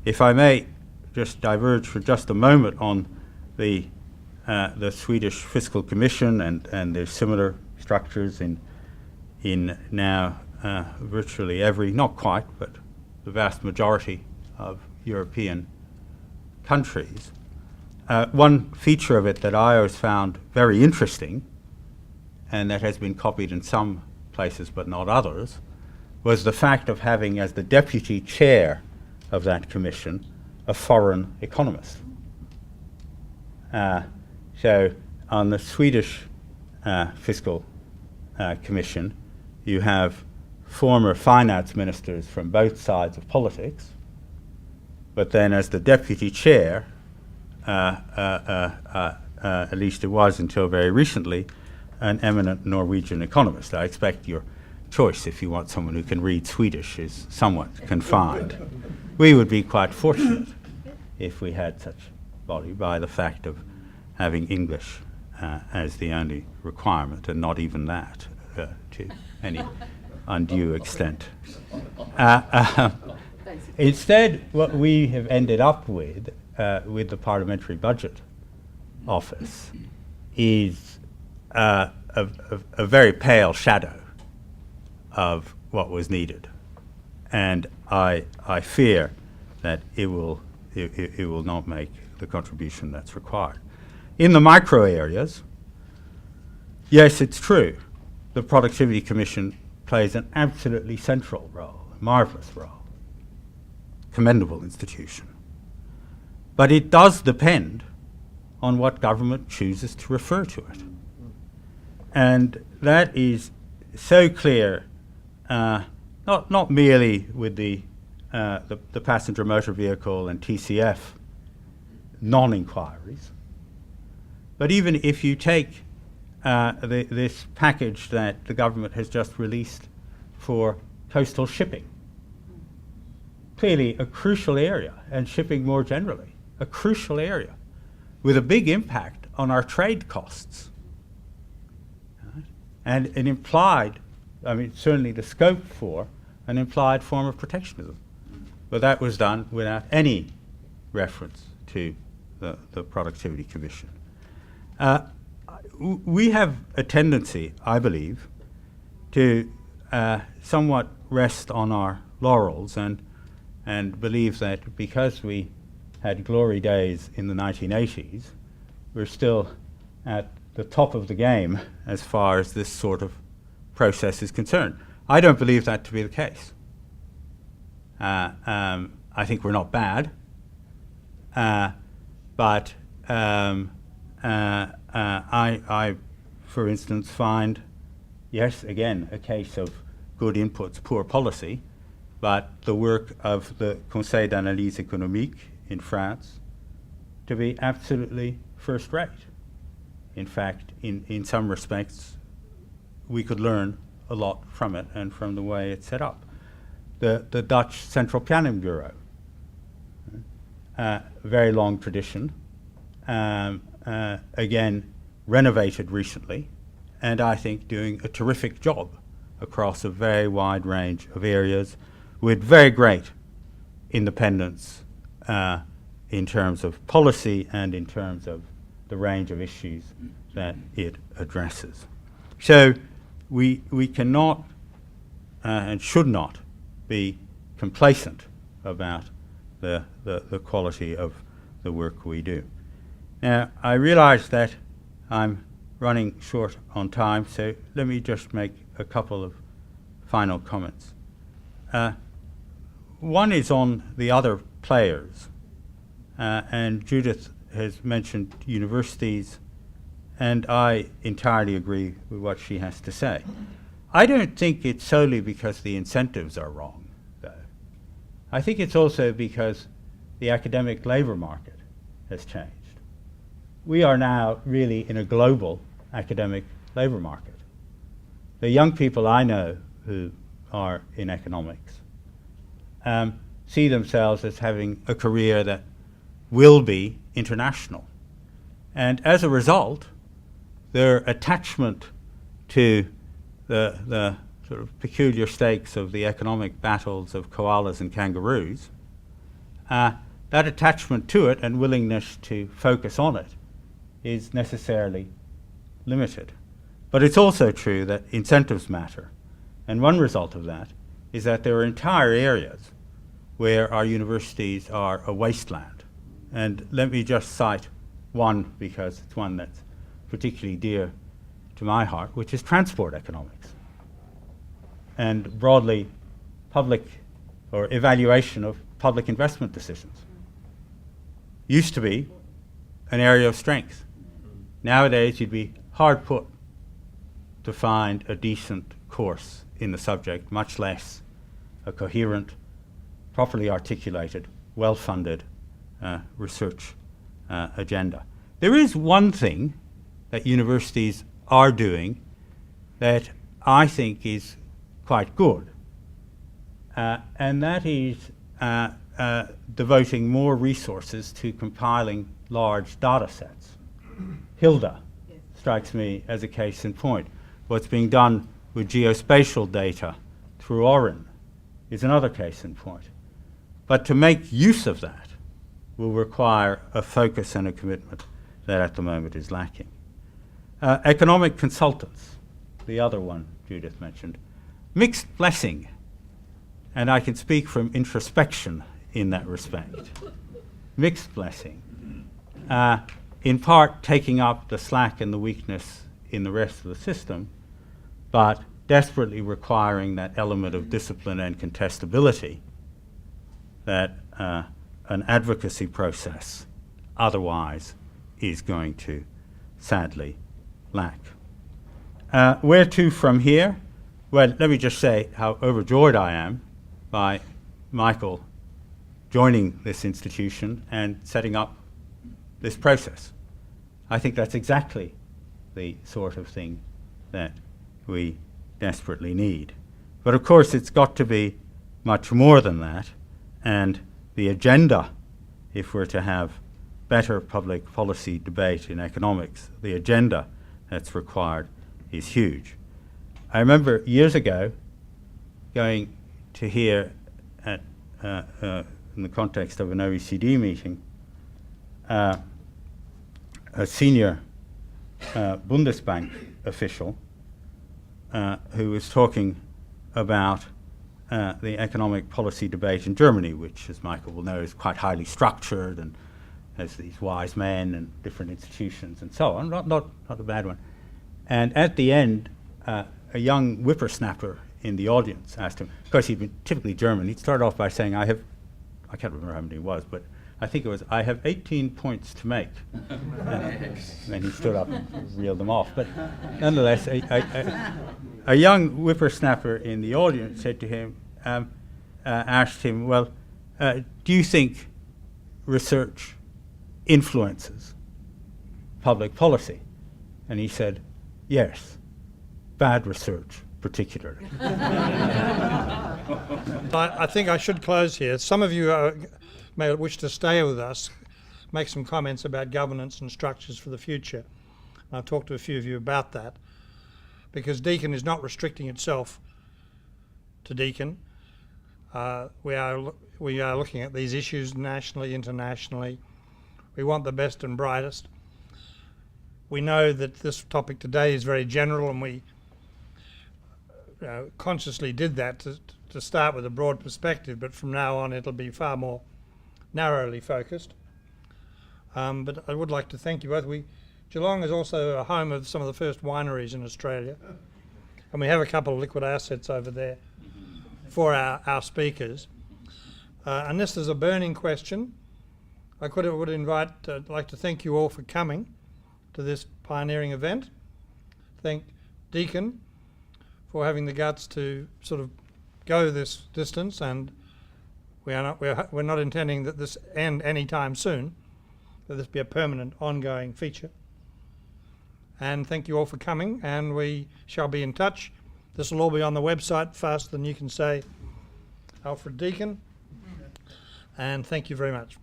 If I may just diverge for just a moment on the Swedish Fiscal Commission and their similar structures in now virtually every, not quite, but the vast majority of European countries. One feature of it that I always found very interesting, and that has been copied in some places but not others, was the fact of having as the deputy chair of that commission a foreign economist. So on the Swedish Fiscal Commission, you have former finance ministers from both sides of politics, but then as the deputy chair, at least it was until very recently, an eminent Norwegian economist. I expect your choice, if you want someone who can read Swedish, is somewhat confined. We would be quite fortunate if we had such body by the fact of having English as the only requirement, and not even that to any undue extent. Instead, what we have ended up with the Parliamentary Budget Office is a very pale shadow of what was needed, and I fear that it will not make the contribution that's required. In the micro areas, yes, it's true, the Productivity Commission plays an absolutely central role, a marvelous role, commendable institution. But it does depend on what government chooses to refer to it. And that is so clear, not merely with the passenger motor vehicle and TCF non-inquiries, but even if you take this package that the government has just released for coastal shipping, clearly a crucial area, and shipping more generally, a crucial area with a big impact on our trade costs. And an implied, I mean, certainly the scope for an implied form of protectionism. But that was done without any reference to the Productivity Commission. We have a tendency, I believe, to somewhat rest on our laurels and believe that because we had glory days in the 1980s, we're still at the top of the game as far as this sort of process is concerned. I don't believe that to be the case. I think we're not bad, but I, for instance, find, yes, again, a case of good inputs, poor policy, but the work of the Conseil d'analyse économique in France to be absolutely first-rate. In fact, in some respects, we could learn a lot from it and from the way it's set up. The Dutch Central Planning Bureau, very long tradition, again, renovated recently, and I think doing a terrific job across a very wide range of areas with very great independence in terms of policy and in terms of the range of issues that it addresses. So we cannot and should not be complacent about the quality of the work we do. Now, I realize that I'm running short on time, so let me just make a couple of final comments. One is on the other players, and Judith has mentioned universities, and I entirely agree with what she has to say. I don't think it's solely because the incentives are wrong, though. I think it's also because the academic labor market has changed. We are now really in a global academic labor market. The young people I know who are in economics see themselves as having a career that will be international. And as a result, their attachment to the sort of peculiar stakes of the economic battles of koalas and kangaroos that attachment to it and willingness to focus on it is necessarily limited. But it's also true that incentives matter. And one result of that is that there are entire areas where our universities are a wasteland. And let me just cite one, because it's one that's particularly dear to my heart, which is transport economics. And broadly, public or evaluation of public investment decisions. Used to be an area of strength. Nowadays, you'd be hard put to find a decent course in the subject, much less a coherent, properly articulated, well-funded research agenda. There is one thing that universities are doing that I think is quite good, and that is devoting more resources to compiling large data sets. Hilda strikes me as a case in point. What's being done with geospatial data through ORIN is another case in point. But to make use of that will require a focus and a commitment that at the moment is lacking. Economic consultants, the other one Judith mentioned, mixed blessing, and I can speak from introspection in that respect. Mixed blessing, in part taking up the slack and the weakness in the rest of the system, but desperately requiring that element of discipline and contestability that an advocacy process otherwise is going to sadly lack. Where to from here? Well, let me just say how overjoyed I am by Michael joining this institution and setting up this process. I think that's exactly the sort of thing that we desperately need. But of course, it's got to be much more than that, and the agenda, if we're to have better public policy debate in economics, the agenda that's required is huge. I remember years ago going to hear at, in the context of an OECD meeting, a senior Bundesbank official who was talking about the economic policy debate in Germany, which, as Michael will know, is quite highly structured and has these wise men and different institutions and so on, not a bad one. And at the end, a young whippersnapper in the audience asked him, of course he'd been typically German, he'd start off by saying, I can't remember how many it was, but I think it was, I have 18 points to make. And then he stood up and reeled them off. But nonetheless, a young whippersnapper in the audience said to him, asked him, well, do you think research influences public policy? And he said, yes, bad research particularly. I think I should close here. Some of you may wish to stay with us, make some comments about governance and structures for the future. I've talked to a few of you about that, because Deakin is not restricting itself to Deakin. We are looking at these issues nationally, internationally. We want the best and brightest. We know that this topic today is very general, and we consciously did that to start with a broad perspective, but from now on it'll be far more narrowly focused. But I would like to thank you both. Geelong is also a home of some of the first wineries in Australia, and we have a couple of liquid assets over there for our speakers. Unless there's a burning question, I would like to thank you all for coming to this pioneering event. Thank Deakin for having the guts to sort of go this distance, and we're not intending that this end anytime soon, that this be a permanent ongoing feature. And thank you all for coming, and we shall be in touch. This will all be on the website faster than you can say Alfred Deakin. And thank you very much.